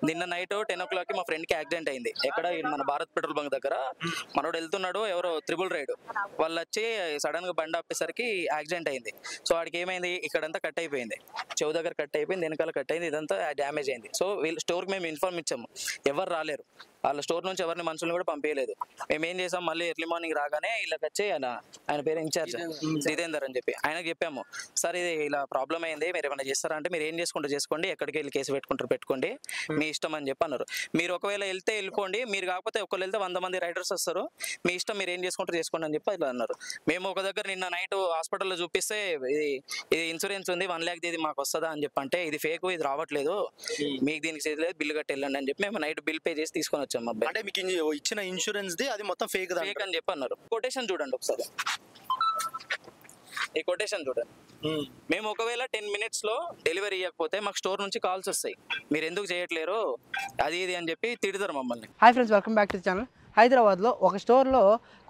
నిన్న night 10 o'clock మా friend కి యాక్సిడెంట్ అయింది. ఎక్కడ మన భారత్ పెట్రోల్ బంక్ దగ్గర మనోడు వెళ్తున్నాడు, ఎవరో త్రిబుల్ రైడ్ వాళ్ళు వచ్చి సడన్ గా బండి ఆపేసరికి యాక్సిడెంట్ అయింది. సో వాడికి ఏమైంది, ఇక్కడంతా కట్ అయిపోయింది, చెవు దగ్గర కట్ అయిపోయింది, వెనకాల కట్ అయింది, ఇదంతా డ్యామేజ్ అయింది. సో వీళ్ళు స్టోర్కి మేము ఇన్ఫార్మ్ ఇచ్చాము, ఎవరు రాలేరు, వాళ్ళ స్టోర్ నుంచి ఎవరిని మనుషులను కూడా పంపించలేదు. మేము ఏం చేసాం, మళ్ళీ ఎర్లీ మార్నింగ్ రాగానే వీళ్ళకి వచ్చి ఆయన పేరు ఇన్ఛార్జ్ జితేందర్ అని చెప్పి ఆయనకు చెప్పాము, సార్ ఇది ఇలా ప్రాబ్లం అయింది, మీరు ఏమైనా చేస్తారా అంటే, మీరు ఏం చేసుకుంటారు చేసుకోండి, ఎక్కడికి వెళ్ళి కేసు పెట్టుకోండి, మీ ఇష్టం అని చెప్పి అన్నారు. మీరు ఒకవేళ వెళ్తే వెళ్ళిపోండి, మీరు కాకపోతే ఒకళ్ళు వెళ్తే 100 మంది రైడర్స్ వస్తారు, మీ ఇష్టం, మీరు ఏం చేసుకుంటారు చేసుకోండి అని చెప్పి ఇలా అన్నారు. మేము ఒక దగ్గర నిన్న నైట్ హాస్పిటల్లో చూపిస్తే ఇది ఇన్సూరెన్స్ ఉంది 1 lakh ఇది మాకు వస్తుందా అని చెప్పి అంటే, ఇది ఫేక్, ఇది రావట్లేదు, మీకు దీనికి చేయలేదు, బిల్లు కట్టి వెళ్ళండి అని చెప్పి మేము నైట్ బిల్ పే చేసి తీసుకొని వచ్చాము. అబ్బాయి అంటే మీకు ఇచ్చిన ఇన్సూరెన్స్ ది అది మొత్తం ఫేక్ అని చెప్పి అన్నారు. కొటేషన్ చూడండి ఒకసారి, ఈ కొటేషన్ చూడండి. మేము ఒకవేళ 10 minutes లో డెలివరీ ఇవ్వకపోతే మాకు స్టోర్ నుంచి కాల్స్ వస్తాయి, మీరు ఎందుకు చేయట్లేరు అది ఇది అని చెప్పి తిడతారు మమ్మల్ని. Hi friends, welcome back to the channel. హైదరాబాద్లో ఒక స్టోర్లో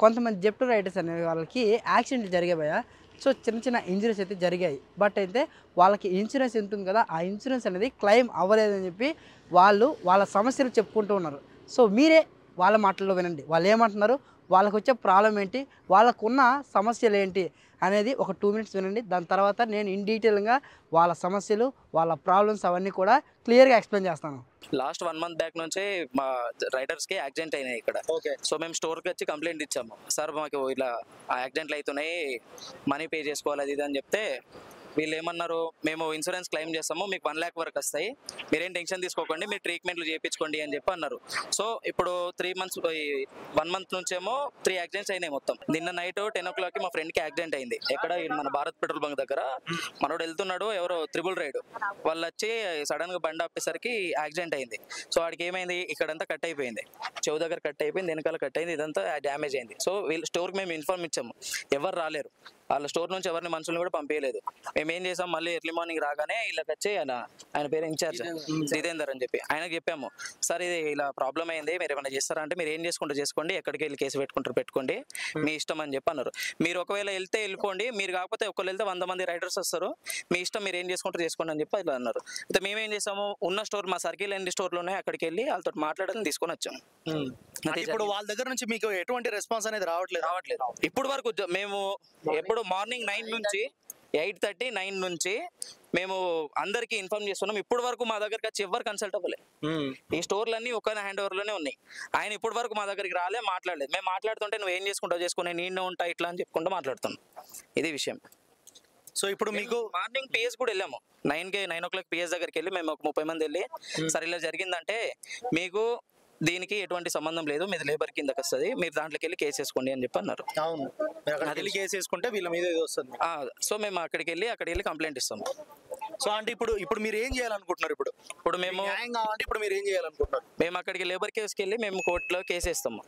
కొంతమంది జెప్టో రైడర్స్ అనే వాళ్ళకి యాక్సిడెంట్ జరిగాయి. సో చిన్న ఇంజరీస్ అయితే జరిగాయి. బట్ అయితే వాళ్ళకి ఇన్సూరెన్స్ ఉంటుంది కదా, ఆ ఇన్సూరెన్స్ అనేది క్లెయిమ్ అవ్వలేదని చెప్పి వాళ్ళ సమస్యలు చెప్పుకుంటూ ఉన్నారు. సో మీరే వాళ్ళ మాటల్లో వినండి, వాళ్ళు ఏమంటున్నారు, వాళ్ళకు వచ్చే ప్రాబ్లం ఏంటి, వాళ్ళకున్న సమస్యలు ఏంటి అనేది ఒక 2 minutes వినండి. దాని తర్వాత నేను ఇన్ డీటెయిల్గా వాళ్ళ సమస్యలు, వాళ్ళ ప్రాబ్లమ్స్ అవన్నీ కూడా క్లియర్గా ఎక్స్ప్లెయిన్ చేస్తాను. లాస్ట్ 1 month బ్యాక్ నుంచే మా రైడర్స్ కి యాక్సిడెంట్ అయినాయి ఇక్కడ. సో మేము స్టోర్కి వచ్చి కంప్లైంట్ ఇచ్చాము, సార్ మాకు ఇలా యాక్సిడెంట్లు అవుతున్నాయి, మనీ పే చేసుకోవాలి అది ఇది అని చెప్తే, వీళ్ళు ఏమన్నారు, మేము ఇన్సూరెన్స్ క్లెయిమ్ చేస్తాము, మీకు 1 lakh వరకు వస్తాయి, మీరేం టెన్షన్ తీసుకోకండి, మీరు ట్రీట్మెంట్లు చేయించుకోండి అని చెప్పి అన్నారు. సో ఇప్పుడు 1 month నుంచేమో 3 యాక్సిడెంట్స్ అయినాయి మొత్తం. నిన్న నైట్ 10 o'clock మా ఫ్రెండ్ కి యాక్సిడెంట్ అయింది. ఎక్కడ మన భారత్ పెట్రోల్ బంక్ దగ్గర మనోడు వెళ్తున్నాడు, ఎవరో త్రిబుల్ రైడ్ వాళ్ళు వచ్చి సడన్ గా బండి ఆపేసరికి యాక్సిడెంట్ అయింది. సో వాడికి ఏమైంది, ఇక్కడంతా కట్ అయిపోయింది, చెవు దగ్గర కట్ అయిపోయింది, వెనకాల కట్ అయింది, ఇదంతా డ్యామేజ్ అయింది. సో వీళ్ళు స్టోర్కి మేము ఇన్ఫార్మ్ ఇచ్చాము, ఎవరు రాలేరు, వాళ్ళ స్టోర్ నుంచి ఎవరిని మనుషులను కూడా పంపించలేదు. మేము ఏం చేసాం, మళ్ళీ ఎర్లీ మార్నింగ్ రాగానే వీళ్ళకి వచ్చి ఆయన పేరు ఇన్ఛార్జ్ జితేందర్ అని చెప్పి ఆయనకు చెప్పాము, సార్ ఇది ఇలా ప్రాబ్లం అయింది, మీరు ఏమైనా చేస్తారా అంటే, మీరు ఏం చేసుకుంటారు చేసుకోండి, ఎక్కడికి వెళ్ళి కేసు పెట్టుకోండి, మీ ఇష్టం అని చెప్పి అన్నారు. మీరు ఒకవేళ వెళ్తే వెళ్ళిపోండి, మీరు కాకపోతే ఒకళ్ళు వెళ్తే 100 మంది రైడర్స్ వస్తారు, మీ ఇష్టం, మీరు ఏం చేసుకుంటారు చేసుకోండి అని చెప్పి ఇలా అన్నారు. అయితే మేమేం చేసాము, ఉన్న స్టోర్ మా సర్కిల్ ఎన్ని స్టోర్లోనే అక్కడికి వెళ్ళి వాళ్ళతో మాట్లాడాలని తీసుకొని వచ్చాము. ఇప్పుడు వాళ్ళ దగ్గర నుంచి మీకు ఎటువంటి రెస్పాన్స్ అనేది రావట్లేదు. ఇప్పుడు వరకు మేము ఎప్పుడు మార్నింగ్ 9 నుంచి 8:30 9 నుంచి మేము అందరికి ఇన్ఫార్మ్ చేస్తున్నాం. ఇప్పుడు వరకు మా దగ్గరికి వచ్చి ఎవరు కన్సల్ట్ అవ్వలేదు. ఈ స్టోర్లన్నీ ఒక హ్యాండ్ ఓవర్ లోనే ఉన్నాయి. ఆయన ఇప్పుడు వరకు మా దగ్గరికి మాట్లాడలేదు. మేము మాట్లాడుతుంటే నువ్వు ఏం చేసుకుంటావు చేసుకో, నేను నీళ్ళనే ఉంటా ఇట్లా అని చెప్పుకుంటూ మాట్లాడుతున్నాం. ఇది విషయం. సో ఇప్పుడు మీకు మార్నింగ్ పిఎస్ కూడా వెళ్ళాము, 9 o'clock పిఎస్ దగ్గరికి వెళ్ళి మేము ఒక 30 మంది వెళ్ళి, సరే ఇలా జరిగిందంటే మీకు దీనికి ఎటువంటి సంబంధం లేదు, మీది లేబర్ కిందకి వస్తుంది, మీరు దాంట్లోకి వెళ్ళి కేసు వేసుకోండి అని చెప్పి అన్నారు. అవును, కేసు వేసుకుంటే వీళ్ళ మీద ఏదో వస్తుంది. సో మేము అక్కడికి వెళ్ళి కంప్లైంట్ ఇస్తాము. సో అంటే ఇప్పుడు మీరు ఏం చేయాలనుకుంటున్నారు? ఇప్పుడు మేము ఇప్పుడు మీరు ఏం చేయాలనుకుంటున్నారు? మేము అక్కడికి లేబర్ కేసుకి వెళ్ళి మేము కోర్టులో కేసు వేస్తాము.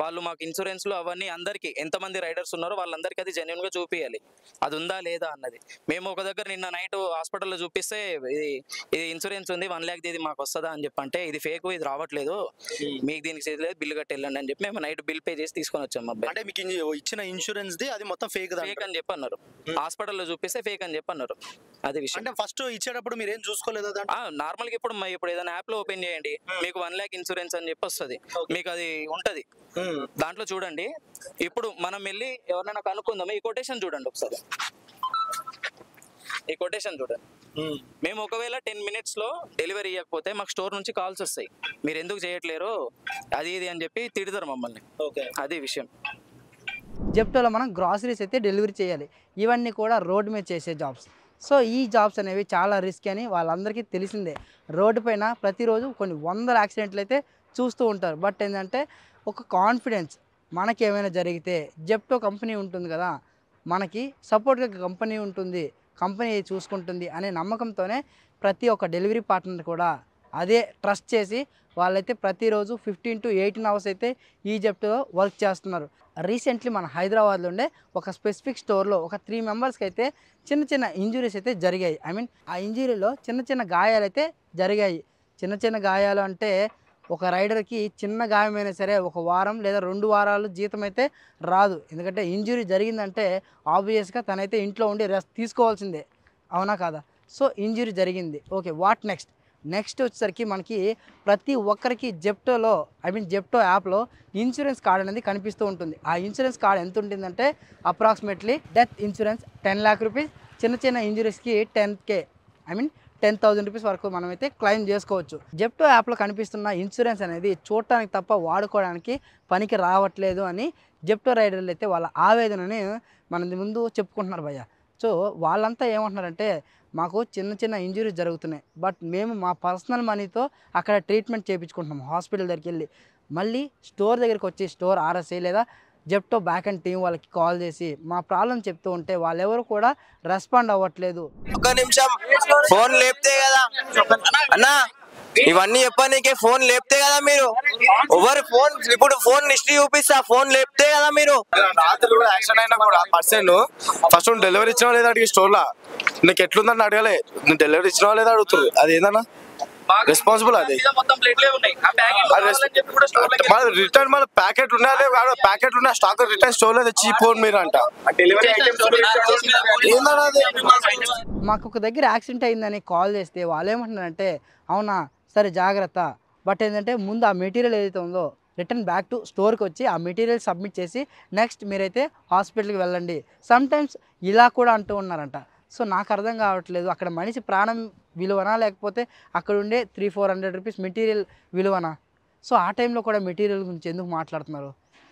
వాళ్ళు మాకు ఇన్సూరెన్స్ లో అవన్నీ అందరికి ఎంతమంది రైడర్స్ ఉన్నారో వాళ్ళందరికీ అది జెన్యున్ గా చూపించాలి, అది ఉందా లేదా అన్నది. మేము ఒక దగ్గర నిన్న నైట్ హాస్పిటల్లో చూపిస్తే, ఇది ఇన్సూరెన్స్ ఉంది 1 lakh ఇది మాకు వస్తుందా అని చెప్పి అంటే, ఇది ఫేక్, ఇది రావట్లేదు, మీకు దీనికి చేయలేదు, బిల్లు కట్టి వెళ్ళండి అని చెప్పి మేము నైట్ బిల్ పే చేసి తీసుకొని వచ్చాము. అబ్బాయి అంటే మీకు ఇచ్చిన ఇన్సూరెన్స్ ది అది మొత్తం ఫేక్ అని చెప్పి అన్నారు. హాస్పిటల్లో చూపిస్తే ఫేక్ అని చెప్పి అన్నారు. అది విషయం. అంటే ఫస్ట్ ఇచ్చేటప్పుడు మీరు ఏం చూసుకోలేదు? నార్మల్ గా ఇప్పుడు ఏదైనా యాప్ లో ఓపెన్ చేయండి, మీకు 1 lakh ఇన్సూరెన్స్ అని చెప్పి వస్తుంది, మీకు అది ఉంటది, దాంట్లో చూడండి. ఇప్పుడు మనం వెళ్ళి ఎవరైనా కనుక్కుందాం. ఈ కొటేషన్ చూడండి ఒకసారి, ఈ కొటేషన్ చూడండి. మేము ఒకవేళ 10 minutes లో డెలివరీ ఇవ్వకపోతే మాకు స్టోర్ నుంచి కాల్స్ వస్తాయి, మీరు ఎందుకు చేయట్లేరు అది ఇది అని చెప్పి తిడతారు మమ్మల్ని. అది విషయం. జెప్టోలో మనం గ్రాసరీస్ అయితే డెలివరీ చేయాలి. ఇవన్నీ కూడా రోడ్డు మీద చేసే జాబ్స్. సో ఈ జాబ్స్ అనేవి చాలా రిస్క్ అని వాళ్ళందరికీ తెలిసిందే. రోడ్డు పైన ప్రతిరోజు కొన్ని 100 యాక్సిడెంట్లు అయితే చూస్తూ ఉంటారు. బట్ ఏంటంటే ఒక కాన్ఫిడెన్స్, మనకి ఏమైనా జరిగితే జెప్టో కంపెనీ ఉంటుంది కదా, మనకి సపోర్ట్గా కంపెనీ ఉంటుంది, కంపెనీ చూసుకుంటుంది అనే నమ్మకంతోనే ప్రతి ఒక్క డెలివరీ పార్ట్నర్ కూడా అదే ట్రస్ట్ చేసి వాళ్ళైతే ప్రతిరోజు 15 to 18 hours అయితే ఈ జెప్టోలో వర్క్ చేస్తున్నారు. రీసెంట్లీ మన హైదరాబాద్లో ఉండే ఒక స్పెసిఫిక్ స్టోర్లో ఒక 3 members అయితే చిన్న ఇంజురీస్ అయితే జరిగాయి. ఆ ఇంజురీలో చిన్న గాయాలు అయితే జరిగాయి. చిన్న గాయాలు అంటే ఒక రైడర్కి చిన్న గాయమైనా సరే 1 వారం లేదా 2 వారాలు జీతం అయితే రాదు. ఎందుకంటే ఇంజురీ జరిగిందంటే ఆబ్వియస్గా తనైతే ఇంట్లో ఉండి రెస్ట్ తీసుకోవాల్సిందే, అవునా కాదా? సో ఇంజురీ జరిగింది, ఓకే, వాట్ నెక్స్ట్? నెక్స్ట్ వచ్చేసరికి మనకి ప్రతి ఒక్కరికి జెప్టోలో జెప్టో యాప్లో ఇన్సూరెన్స్ కార్డ్ అనేది కనిపిస్తూ ఉంటుంది. ఆ ఇన్సూరెన్స్ కార్డ్ ఎంత ఉంటుందంటే approximately death insurance 10 lakh rupees, చిన్న చిన్న ఇంజురీస్కి 10K 10,000 రూపీస్ వరకు మనమైతే క్లెయిమ్ చేసుకోవచ్చు. జెప్టో యాప్లో కనిపిస్తున్న ఇన్సూరెన్స్ అనేది చూడటానికి తప్ప వాడుకోవడానికి పనికి రావట్లేదు అని జెప్టో రైడర్లు అయితే వాళ్ళ ఆవేదనని మన ముందు చెప్పుకుంటున్నారు భయ్య. సో వాళ్ళంతా ఏమంటున్నారంటే మాకు చిన్న చిన్న ఇంజురీస్ జరుగుతున్నాయి, బట్ మేము మా పర్సనల్ మనీతో అక్కడ ట్రీట్మెంట్ చేయించుకుంటున్నాం హాస్పిటల్ దగ్గరికి వెళ్ళి. మళ్ళీ స్టోర్ దగ్గరికి వచ్చి స్టోర్ RSA లేదా జెప్టో బ్యాక్ అండ్ టీం వాళ్ళకి కాల్ చేసి మా ప్రాబ్లం చెప్తూ ఉంటే వాళ్ళెవరు కూడా రెస్పాండ్ అవ్వట్లేదు. ఒక నిమిషం ఫోన్ లేపితే కదా అన్నా, ఇవన్నీ చెప్పనీకే ఫోన్ లేపితే కదా మీరు. ఎవరు ఫోన్ ఇప్పుడు ఫోన్ లిస్ట్ చూపిస్తా, ఫోన్ లేపితే కదా మీరు. రాత్రి కూడా యాక్సిడెంట్ అయినా కూడా పర్సన్ ఫస్ట్ డెలివరీ ఇచ్చినా లేదా అడిగి స్టోర్ లా నీకు ఎట్లుందని అడగలే, నువ్వు డెలివరీ ఇచ్చినా లేదా అడుగుతుంది. అది ఏందన్నా రెస్పాన్సిబుల్, అది రిటర్న్ మళ్ళీ ప్యాకెట్ ఉన్నాయా ప్యాకెట్ ఉన్న స్టాక్ రిటర్న్ స్టోర్ లో తెచ్చి ఫోన్ మీరు అంట. మాకు ఒక దగ్గర యాక్సిడెంట్ అయిందని కాల్ చేస్తే వాళ్ళు ఏమంటున్నారంటే అవునా సరే జాగ్రత్త, బట్ ఏంటంటే ముందు ఆ మెటీరియల్ ఏదైతే ఉందో రిటర్న్ బ్యాక్ టు స్టోర్కి వచ్చి ఆ మెటీరియల్ సబ్మిట్ చేసి నెక్స్ట్ మీరైతే హాస్పిటల్కి వెళ్ళండి. సమ్టైమ్స్ ఇలా కూడా అంటూ ఉన్నారంట. సో నాకు అర్థం కావట్లేదు, అక్కడ మనిషి ప్రాణం విలువనా లేకపోతే అక్కడ ఉండే 300-400 రూపీస్ మెటీరియల్ విలువనా? సో ఆ టైంలో కూడా మెటీరియల్ గురించి ఎందుకు మాట్లాడుతున్నారు?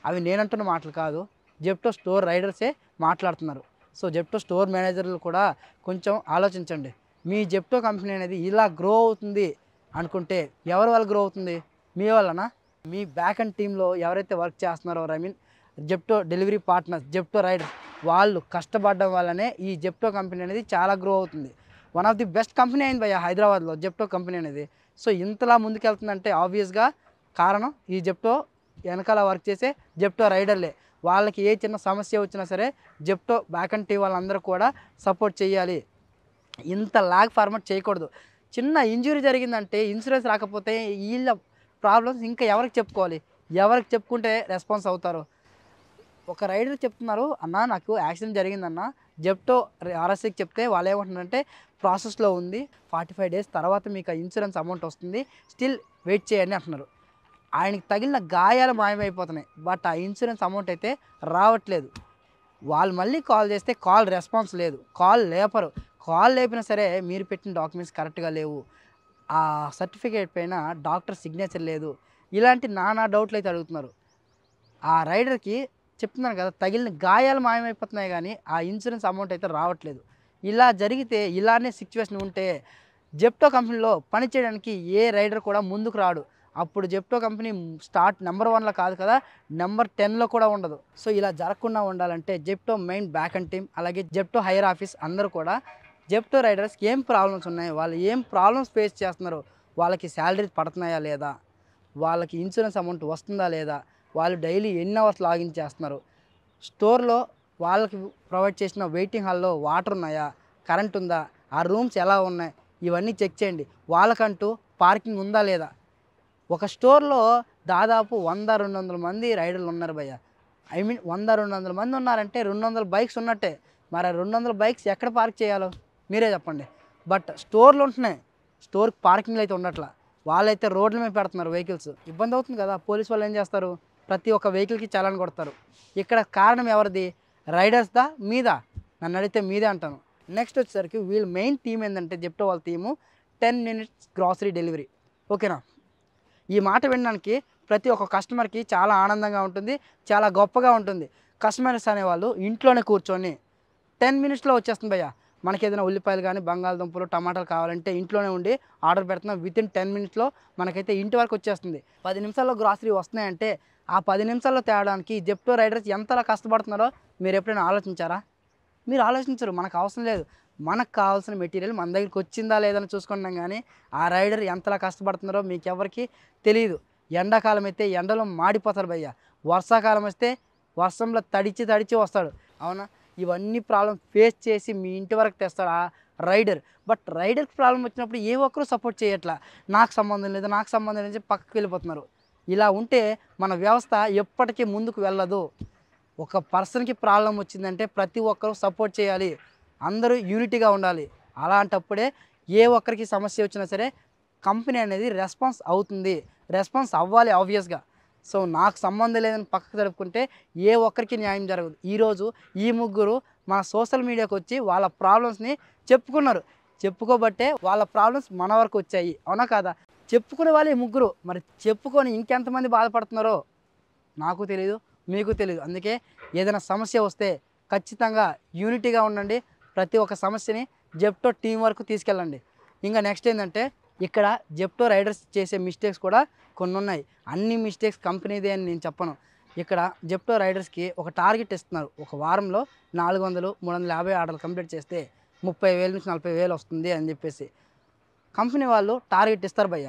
అవి నేనంటున్న మాటలు కాదు, జెప్టో స్టోర్ రైడర్సే మాట్లాడుతున్నారు. సో జెప్టో స్టోర్ మేనేజర్లు కూడా కొంచెం ఆలోచించండి. మీ జెప్టో కంపెనీ అనేది ఇలా గ్రో అవుతుంది అనుకుంటే ఎవరి వల్ల గ్రో అవుతుంది? మీ వల్లనా? మీ బ్యాక్ అండ్ టీంలో ఎవరైతే వర్క్ చేస్తున్నారో Zepto delivery partners, Zepto riders, వాళ్ళు కష్టపడడం వల్లనే ఈ జెప్టో కంపెనీ అనేది చాలా గ్రో అవుతుంది. One of the best company అయింది భయ్య హైదరాబాద్లో జెప్టో కంపెనీ అనేది. సో ఇంతలా ముందుకెళ్తుందంటే ఆబ్వియస్గా కారణం ఈ జెప్టో వెనకాల వర్క్ చేసే జెప్టో రైడర్లే. వాళ్ళకి ఏ చిన్న సమస్య వచ్చినా సరే జెప్టో బ్యాక్ అండ్ టీం వాళ్ళందరూ కూడా సపోర్ట్ చేయాలి. ఇంత లాగ్ ఫార్మట్ చేయకూడదు. చిన్న ఇంజురీ జరిగిందంటే ఇన్సూరెన్స్ రాకపోతే వీళ్ళ ప్రాబ్లమ్స్ ఇంకా ఎవరికి చెప్పుకోవాలి? ఎవరికి చెప్పుకుంటే రెస్పాన్స్ అవుతారు? ఒక రైడర్ చెప్తున్నారు, అన్న నాకు యాక్సిడెంట్ జరిగిందన్న, జెప్టో RSAకి చెప్తే వాళ్ళు ఏమంటున్నారంటే ప్రాసెస్లో ఉంది, 45 డేస్ తర్వాత మీకు ఆ ఇన్సూరెన్స్ అమౌంట్ వస్తుంది, స్టిల్ వెయిట్ చేయండి అంటున్నారు. ఆయనకి తగిలిన గాయాలు మాయమైపోతున్నాయి, బట్ ఆ ఇన్సూరెన్స్ అమౌంట్ అయితే రావట్లేదు. వాళ్ళు మళ్ళీ కాల్ చేస్తే కాల్ రెస్పాన్స్ లేదు, కాల్ లేపరు. కాల్ లేపినా సరే మీరు పెట్టిన డాక్యుమెంట్స్ కరెక్ట్గా లేవు, ఆ సర్టిఫికేట్ పైన డాక్టర్ సిగ్నేచర్ లేదు, ఇలాంటి నానా డౌట్లు అయితే అడుగుతున్నారు. ఆ రైడర్కి చెప్తున్నాను కదా, తగిలిన గాయాలు మాయమైపోతున్నాయి కానీ ఆ ఇన్సూరెన్స్ అమౌంట్ అయితే రావట్లేదు. ఇలా జరిగితే ఇలానే సిచ్యువేషన్ ఉంటే జెప్టో కంపెనీలో పనిచేయడానికి ఏ రైడర్ కూడా ముందుకు రాడు. అప్పుడు జెప్టో కంపెనీ స్టార్ట్ నెంబర్ 1లో కాదు కదా, నెంబర్ 10లో కూడా ఉండదు. సో ఇలా జరగకుండా ఉండాలంటే Zepto main back and team అలాగే జెప్టో హైయర్ ఆఫీస్ అందరూ కూడా జెప్టో రైడర్స్కి ఏం ప్రాబ్లమ్స్ ఉన్నాయి, వాళ్ళు ఏం ప్రాబ్లమ్స్ ఫేస్ చేస్తున్నారు, వాళ్ళకి శాలరీ పడుతున్నాయా లేదా, వాళ్ళకి ఇన్సూరెన్స్ అమౌంట్ వస్తుందా లేదా, వాళ్ళు డైలీ ఎన్ని అవర్స్ లాగిన్ చేస్తున్నారు, స్టోర్లో వాళ్ళకి ప్రొవైడ్ చేసిన వెయిటింగ్ హాల్లో వాటర్ ఉన్నాయా, కరెంట్ ఉందా, ఆ రూమ్స్ ఎలా ఉన్నాయి, ఇవన్నీ చెక్ చేయండి. వాళ్ళకంటూ పార్కింగ్ ఉందా లేదా. ఒక స్టోర్లో దాదాపు 100-200 మంది రైడర్లు ఉన్నారు భయ్య. 100-200 మంది ఉన్నారంటే 200 బైక్స్ ఉన్నట్టే. మరి 200 బైక్స్ ఎక్కడ పార్క్ చేయాలో మీరే చెప్పండి. బట్ స్టోర్లు ఉంటున్నాయి, స్టోర్కి పార్కింగ్లు అయితే ఉండట్లా, వాళ్ళైతే రోడ్ల మీద పెడుతున్నారు వెహికల్స్. ఇబ్బంది అవుతుంది కదా. పోలీస్ వాళ్ళు ఏం చేస్తారు, ప్రతి ఒక్క వెహికల్కి చలాన్ కొడతారు. ఇక్కడ కారణం ఎవరిది, రైడర్స్దా మీదా? నన్ను అడిగితే మీదే అంటాను. నెక్స్ట్ వచ్చేసరికి వీళ్ళు మెయిన్ థీమ్ ఏంటంటే జెప్టో వాళ్ళ థీము 10 minutes గ్రాసరీ డెలివరీ. ఓకేనా? ఈ మాట వినడానికి ప్రతి ఒక్క కస్టమర్కి చాలా ఆనందంగా ఉంటుంది, చాలా గొప్పగా ఉంటుంది. కస్టమర్స్ అనేవాళ్ళు ఇంట్లోనే కూర్చొని 10 minutesలో వచ్చేస్తుంది భయ్య. మనకి ఏదైనా ఉల్లిపాయలు కానీ బంగాళదుంపలు టమాటాలు కావాలంటే ఇంట్లోనే ఉండి ఆర్డర్ పెడుతున్నాం, వితిన్ 10 minutesలో మనకైతే ఇంటి వరకు వచ్చేస్తుంది. 10 నిమిషాల్లో గ్రాసరీ వస్తున్నాయంటే ఆ 10 నిమిషాల్లో తేవడానికి జెప్టో రైడర్స్ ఎంతలా కష్టపడుతున్నారో మీరు ఎప్పుడైనా ఆలోచించారా? మీరు ఆలోచించరు. మనకు అవసరం లేదు, మనకు కావాల్సిన మెటీరియల్ మన దగ్గరికి వచ్చిందా లేదని చూసుకుంటాం. కానీ ఆ రైడర్ ఎంతలా కష్టపడుతున్నారో మీకు ఎవరికి తెలియదు. ఎండాకాలం అయితే ఎండలో మాడిపోతారు భయ్య, వర్షాకాలం వస్తే వర్షంలో తడిచి వస్తాడు. అవునా? ఇవన్నీ ప్రాబ్లం ఫేస్ చేసి మీ ఇంటి వరకు తెస్తాడు ఆ రైడర్. బట్ రైడర్కి ప్రాబ్లం వచ్చినప్పుడు ఏ ఒక్కరూ సపోర్ట్ చేయట్లా, నాకు సంబంధం లేదు పక్కకి వెళ్ళిపోతున్నారు. ఇలా ఉంటే మన వ్యవస్థ ఎప్పటికీ ముందుకు వెళ్ళదు. ఒక పర్సన్కి ప్రాబ్లం వచ్చిందంటే ప్రతి ఒక్కరూ సపోర్ట్ చేయాలి, అందరూ యూనిటీగా ఉండాలి. అలాంటప్పుడే ఏ ఒక్కరికి సమస్య వచ్చినా సరే కంపెనీ అనేది రెస్పాన్స్ అవుతుంది, రెస్పాన్స్ అవ్వాలి ఆబ్వియస్గా. సో నాకు సంబంధం లేదని పక్కకు జరుపుకుంటే ఏ ఒక్కరికి న్యాయం జరగదు. ఈరోజు ఈ ముగ్గురు మన సోషల్ మీడియాకి వచ్చి వాళ్ళ ప్రాబ్లమ్స్ని చెప్పుకున్నారు. చెప్పుకోబట్టే వాళ్ళ ప్రాబ్లమ్స్ మన వరకు వచ్చాయి, అవునా కాదా? చెప్పుకునే వాళ్ళు ఈ ముగ్గురు. మరి చెప్పుకొని ఇంకెంతమంది బాధపడుతున్నారో నాకు తెలియదు, మీకు తెలియదు. అందుకే ఏదైనా సమస్య వస్తే ఖచ్చితంగా యూనిటీగా ఉండండి. ప్రతి ఒక్క సమస్యని జెప్టో టీం వరకు తీసుకెళ్ళండి. ఇంకా నెక్స్ట్ ఏంటంటే ఇక్కడ జెప్టో రైడర్స్ చేసే మిస్టేక్స్ కూడా కొన్ని ఉన్నాయి. అన్ని మిస్టేక్స్ కంపెనీదే అని నేను చెప్పను. ఇక్కడ జెప్టో రైడర్స్కి ఒక టార్గెట్ ఇస్తున్నారు. ఒక వారంలో 400, 350 ఆర్డర్లు కంప్లీట్ చేస్తే 30,000 నుంచి 40,000 వస్తుంది అని చెప్పేసి కంపెనీ వాళ్ళు టార్గెట్ ఇస్తారు భయ్య.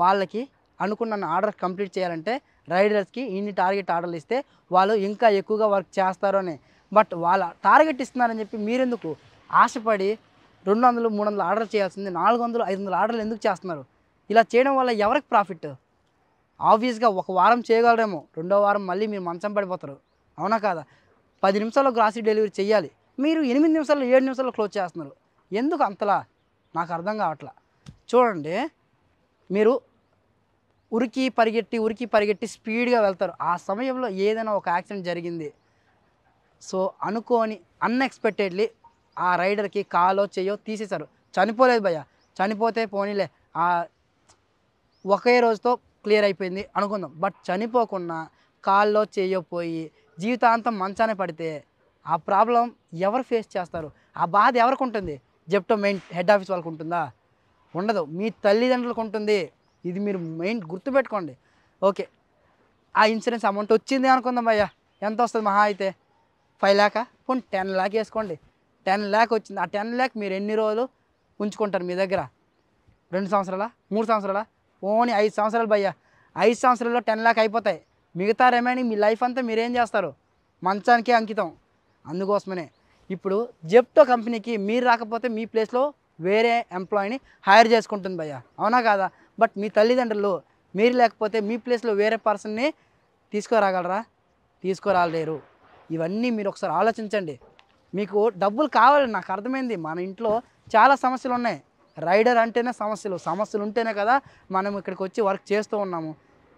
వాళ్ళకి అనుకున్న ఆర్డర్ కంప్లీట్ చేయాలంటే రైడర్స్కి ఇన్ని టార్గెట్ ఆర్డర్లు ఇస్తే వాళ్ళు ఇంకా ఎక్కువగా వర్క్ చేస్తారు అని. బట్ వాళ్ళ టార్గెట్ ఇస్తున్నారని చెప్పి మీరెందుకు ఆశపడి 200, 300 ఆర్డర్ చేయాల్సింది 400, 500 ఆర్డర్లు ఎందుకు చేస్తున్నారు? ఇలా చేయడం వల్ల ఎవరికి ప్రాఫిట్? ఆబ్వియస్గా ఒక వారం చేయగలరేమో, రెండో వారం మళ్ళీ మీరు మంచం పడిపోతారు, అవునా కాదా? 10 నిమిషాల్లో గ్రాసరీ డెలివరీ చేయాలి, మీరు 8 నిమిషాల్లో 7 నిమిషాల్లో క్లోజ్ చేస్తున్నారు. ఎందుకు అంతలా? నాకు అర్థం కావట్లా. చూడండి, మీరు ఉరికి పరిగెట్టి స్పీడ్గా వెళ్తారు. ఆ సమయంలో ఏదైనా ఒక యాక్సిడెంట్ జరిగింది. సో అనుకోని అన్ఎక్స్పెక్టెడ్లీ ఆ రైడర్కి కాలో చెయ్యో తీసేశారు. చనిపోలేదు భయ్య, చనిపోతే పోనీలే ఒకే రోజుతో క్లియర్ అయిపోయింది అనుకుందాం. బట్ చనిపోకుండా కాల్లో చెయ్యో పోయి జీవితాంతం మంచానే పడితే ఆ ప్రాబ్లం ఎవరు ఫేస్ చేస్తారు? ఆ బాధ ఎవరికి ఉంటుంది? జెప్టో మెయిన్ హెడ్ ఆఫీస్ వాళ్ళకు ఉంటుందా? ఉండదు, మీ తల్లిదండ్రులకు ఉంటుంది. ఇది మీరు మెయిన్ గుర్తుపెట్టుకోండి. ఓకే, ఆ ఇన్సూరెన్స్ అమౌంట్ వచ్చింది అనుకుందాం భయ్య, ఎంత వస్తుంది మహా అయితే 5 లాఖా, పోనీ 10 లాఖ్ వేసుకోండి. 10 లాఖ్ వచ్చింది. ఆ 10 లాఖ్ మీరు ఎన్ని రోజులు ఉంచుకుంటారు మీ దగ్గర? 2 సంవత్సరాలా, 3 సంవత్సరాలా? ఓన్లీ 5 సంవత్సరాలు భయ్య. 5 సంవత్సరాల్లో 10 లాఖ్ అయిపోతాయి. మిగతా రిమైనింగ్ మీ లైఫ్ అంతా మీరేం చేస్తారు? మంచానికే అంకితం. అందుకోసమనే ఇప్పుడు జెప్టో కంపెనీకి మీరు రాకపోతే మీ ప్లేస్లో వేరే ఎంప్లాయీని హైర్ చేసుకుంటుంది భయ్య, అవునా కాదా? బట్ మీ తల్లిదండ్రులు మీరు లేకపోతే మీ ప్లేస్లో వేరే పర్సన్ని తీసుకురాగలరా? తీసుకురాలేరు. ఇవన్నీ మీరు ఒకసారి ఆలోచించండి. మీకు డబ్బులు కావాలి, నాకు అర్థమైంది. మన ఇంట్లో చాలా సమస్యలు ఉన్నాయి. రైడర్ అంటేనే సమస్యలు ఉంటేనే కదా మనం ఇక్కడికి వచ్చి వర్క్ చేస్తూ ఉన్నాము.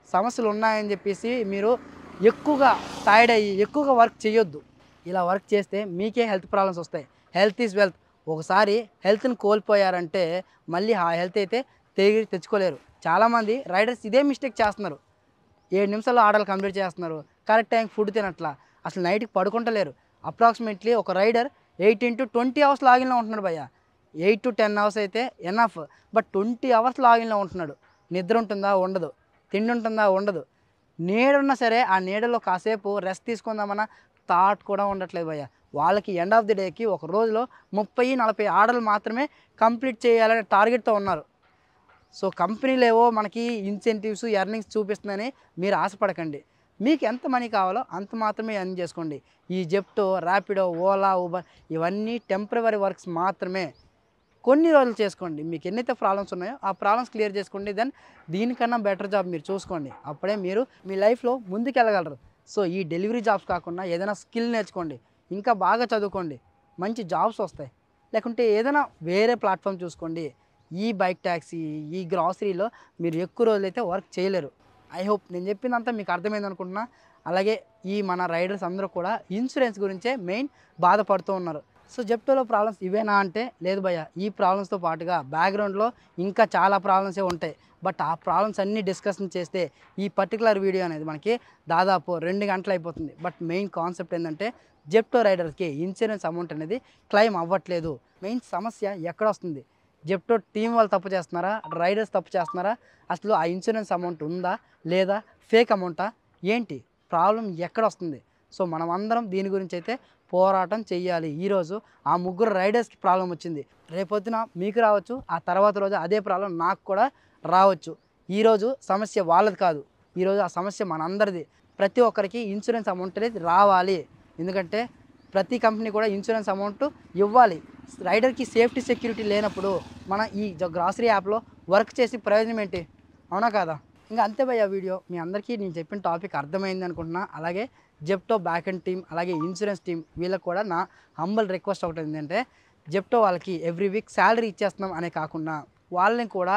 సమస్యలు ఉన్నాయని చెప్పేసి మీరు ఎక్కువగా టైర్డ్ అయ్యి ఎక్కువగా వర్క్ చేయొద్దు. ఇలా వర్క్ చేస్తే మీకే హెల్త్ ప్రాబ్లమ్స్ వస్తాయి. Health is wealth. ఒకసారి హెల్త్ని కోల్పోయారంటే మళ్ళీ ఆ హెల్త్ అయితే తిరిగి తెచ్చుకోలేరు. చాలామంది రైడర్స్ ఇదే మిస్టేక్ చేస్తున్నారు. 7 నిమిషాల్లో ఆర్డర్లు కంప్లీట్ చేస్తున్నారు, కరెక్ట్ టైంకి ఫుడ్ తినట్లా, అసలు నైట్కి పడుకుంటలేరు. అప్రాక్సిమేట్లీ ఒక రైడర్ 8 into 20 అవర్స్ లాగిన్లో ఉంటున్నాడు భయ్య. 8 to 10 అవర్స్ అయితే ఎనఫ్. బట్ 20 అవర్స్ లాగిన్లో ఉంటున్నాడు. నిద్ర ఉంటుందా? ఉండదు. తిండి ఉంటుందా? ఉండదు. నీడున్నా సరే ఆ నీడలో కాసేపు రెస్ట్ తీసుకుందామన్న థాట్ కూడా ఉండట్లేదు భయ్య. వాళ్ళకి ఎండ్ ఆఫ్ ది డేకి ఒక రోజులో 30-40 ఆర్డర్లు మాత్రమే కంప్లీట్ చేయాలనే టార్గెట్తో ఉన్నారు. సో కంపెనీలు ఏవో మనకి ఇన్సెంటివ్స్ ఎర్నింగ్స్ చూపిస్తుందని మీరు ఆశపడకండి. మీకు ఎంత మనీ కావాలో అంత మాత్రమే ఎర్న్ చేసుకోండి. ఈ జెప్టో, ర్యాపిడో, ఓలా, ఊబర్ ఇవన్నీ టెంపరరీ వర్క్స్ మాత్రమే. కొన్ని రోజులు చేసుకోండి. మీకు ఎన్నైతే ప్రాబ్లమ్స్ ఉన్నాయో ఆ ప్రాబ్లమ్స్ క్లియర్ చేసుకోండి. దెన్ దీనికన్నా బెటర్ జాబ్ మీరు చూసుకోండి. అప్పుడే మీరు మీ లైఫ్లో ముందుకెళ్ళగలరు. సో ఈ డెలివరీ జాబ్స్ కాకుండా ఏదైనా స్కిల్ నేర్చుకోండి, ఇంకా బాగా చదువుకోండి, మంచి జాబ్స్ వస్తాయి. లేకుంటే ఏదైనా వేరే ప్లాట్ఫామ్ చూసుకోండి. ఈ బైక్ ట్యాక్సీ, ఈ గ్రాసరీలో మీరు ఎక్కువ రోజులైతే వర్క్ చేయలేరు. ఐ హోప్ నేను చెప్పిందంతా మీకు అర్థమైంది అనుకుంటున్నా. అలాగే ఈ మన రైడర్స్ అందరూ కూడా ఇన్సూరెన్స్ గురించే మెయిన్ బాధపడుతూ ఉన్నారు. సో జెప్టోలో ప్రాబ్లమ్స్ ఇవేనా అంటే లేదు భయ్య, ఈ ప్రాబ్లమ్స్తో పాటుగా బ్యాక్గ్రౌండ్లో ఇంకా చాలా ప్రాబ్లమ్సే ఉంటాయి. బట్ ఆ ప్రాబ్లమ్స్ అన్నీ డిస్కషన్ చేస్తే ఈ పర్టికులర్ వీడియో అనేది మనకి దాదాపు 2 గంటలు అయిపోతుంది. బట్ మెయిన్ కాన్సెప్ట్ ఏంటంటే జెప్టో రైడర్స్కి ఇన్సూరెన్స్ అమౌంట్ అనేది క్లెయిమ్ అవ్వట్లేదు. మెయిన్ సమస్య ఎక్కడ వస్తుంది? జెప్టో టీం వాళ్ళు తప్పు చేస్తున్నారా? రైడర్స్ తప్పు చేస్తున్నారా? అసలు ఆ ఇన్సూరెన్స్ అమౌంట్ ఉందా లేదా ఫేక్ అమౌంటా? ఏంటి ప్రాబ్లం ఎక్కడ వస్తుంది? సో మనం అందరం దీని గురించి అయితే పోరాటం చెయ్యాలి. ఈరోజు ఆ ముగ్గురు రైడర్స్కి ప్రాబ్లం వచ్చింది, రేపొద్దున మీకు రావచ్చు, ఆ తర్వాత రోజు అదే ప్రాబ్లం నాకు కూడా రావచ్చు. ఈరోజు సమస్య వాళ్ళది కాదు, ఈరోజు ఆ సమస్య మనందరిది. ప్రతి ఒక్కరికి ఇన్సూరెన్స్ అమౌంట్ అనేది రావాలి. ఎందుకంటే ప్రతి కంపెనీ కూడా ఇన్సూరెన్స్ అమౌంట్ ఇవ్వాలి. రైడర్కి సేఫ్టీ సెక్యూరిటీ లేనప్పుడు మన ఈ గ్రాసరీ యాప్లో వర్క్ చేసి ప్రయోజనం ఏంటి? అవునా కాదా? ఇంకా అంతే భయ్య వీడియో. మీ అందరికీ నేను చెప్పిన టాపిక్ అర్థమైంది అనుకుంటున్నా. అలాగే జెప్టో బ్యాక్ అండ్ టీమ్, అలాగే ఇన్సూరెన్స్ టీమ్ వీళ్ళకి కూడా నా హంబల్ రిక్వెస్ట్ ఒకటి ఏంటంటే జెప్టో వాళ్ళకి ఎవ్రీ వీక్ శాలరీ ఇచ్చేస్తున్నాం అనే కాకుండా వాళ్ళని కూడా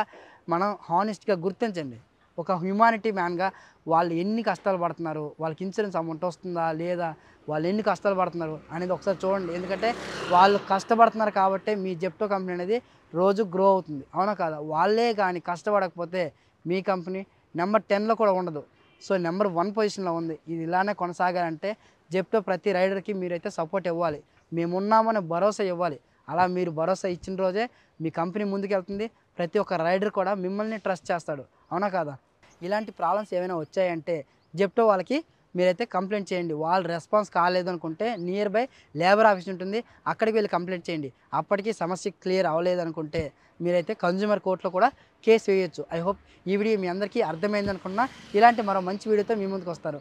మనం హానెస్ట్గా గుర్తించండి. ఒక హ్యుమానిటీ మ్యాన్గా వాళ్ళు ఎన్ని కష్టాలు పడుతున్నారు, వాళ్ళకి ఇన్సూరెన్స్ అమౌంట్ వస్తుందా లేదా, వాళ్ళు ఎన్ని కష్టాలు పడుతున్నారు అనేది ఒకసారి చూడండి. ఎందుకంటే వాళ్ళు కష్టపడుతున్నారు కాబట్టి మీ జెప్టో కంపెనీ అనేది రోజు గ్రో అవుతుంది, అవునా కాదా? వాళ్ళే కానీ కష్టపడకపోతే మీ కంపెనీ నెంబర్ 10లో కూడా ఉండదు. సో నెంబర్ 1 పొజిషన్లో ఉంది. ఇది ఇలానే కొనసాగాలంటే జెప్టో ప్రతి రైడర్కి మీరైతే సపోర్ట్ ఇవ్వాలి, మేమున్నామని భరోసా ఇవ్వాలి. అలా మీరు భరోసా ఇచ్చిన రోజే మీ కంపెనీ ముందుకెళ్తుంది. ప్రతి ఒక్క రైడర్ కూడా మిమ్మల్ని ట్రస్ట్ చేస్తాడు, అవునా కాదా? ఇలాంటి ప్రాబ్లమ్స్ ఏమైనా వచ్చాయంటే జెప్టో వాళ్ళకి మీరైతే కంప్లైంట్ చేయండి. వాళ్ళు రెస్పాన్స్ కాలేదు అనుకుంటే నియర్ బై లేబర్ ఆఫీస్ ఉంటుంది, అక్కడికి వెళ్ళి కంప్లైంట్ చేయండి. అప్పటికి సమస్య క్లియర్ అవ్వలేదు అనుకుంటే మీరైతే కన్జ్యూమర్ కోర్టులో కూడా కేసు వేయొచ్చు. ఐ హోప్ ఈ వీడియో మీ అందరికీ అర్థమైంది అనుకున్నా. ఇలాంటి మరో మంచి వీడియోతో మీ ముందుకు వస్తారు.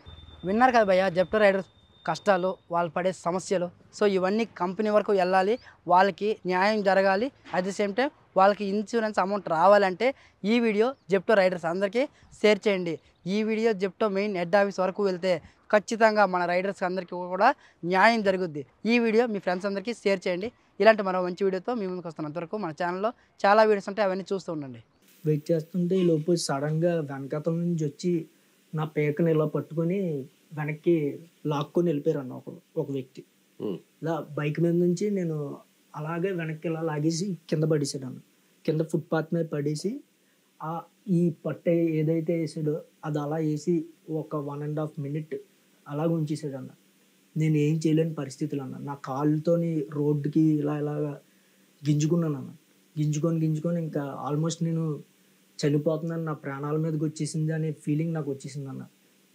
విన్నారు కదా భయ్య జెప్టో రైడర్స్ కష్టాలు, వాళ్ళు పడే సమస్యలు. సో ఇవన్నీ కంపెనీ వరకు వెళ్ళాలి, వాళ్ళకి న్యాయం జరగాలి. అట్ ది సేమ్ టైం వాళ్ళకి ఇన్సూరెన్స్ అమౌంట్ రావాలంటే ఈ వీడియో జెప్టో రైడర్స్ అందరికీ షేర్ చేయండి. ఈ video Zepto main head office వరకు వెళ్తే ఖచ్చితంగా మన రైడర్స్ అందరికీ కూడా న్యాయం జరుగుద్ది. ఈ వీడియో మీ ఫ్రెండ్స్ అందరికీ షేర్ చేయండి. ఇలాంటి మరో మంచి వీడియోతో మీ ముందుకు వస్తాను. అంతవరకు మన ఛానల్లో చాలా వీడియోస్ ఉంటాయి, అవన్నీ చూస్తూ ఉండండి. వెయిట్ చేస్తుంటే ఈ లోపు సడన్గా వెనకాతల నుంచి వచ్చి నా పేకని ఇలా పట్టుకొని వెనక్కి లాక్కొని వెళ్ళిపోయారు అన్న ఒక వ్యక్తి. ఇలా బైక్ మీద నుంచి నేను అలాగే వెనక్కి ఇలా లాగేసి కింద పడేసాడు అన్న. కింద ఫుట్పాత్ మీద పడేసి ఈ పట్టే ఏదైతే వేసాడో అది అలా వేసి ఒక 1.5 minute అలాగ ఉంచేసాడు అన్న. నేను ఏం చేయలేని పరిస్థితులు అన్న. నా కాళ్ళతోని రోడ్డుకి ఇలాగా గింజుకున్నాను అన్న. గింజుకొని ఇంకా ఆల్మోస్ట్ నేను చనిపోతున్నాను, నా ప్రాణాల మీదకి వచ్చేసింది అనే ఫీలింగ్ నాకు వచ్చేసింది అన్న.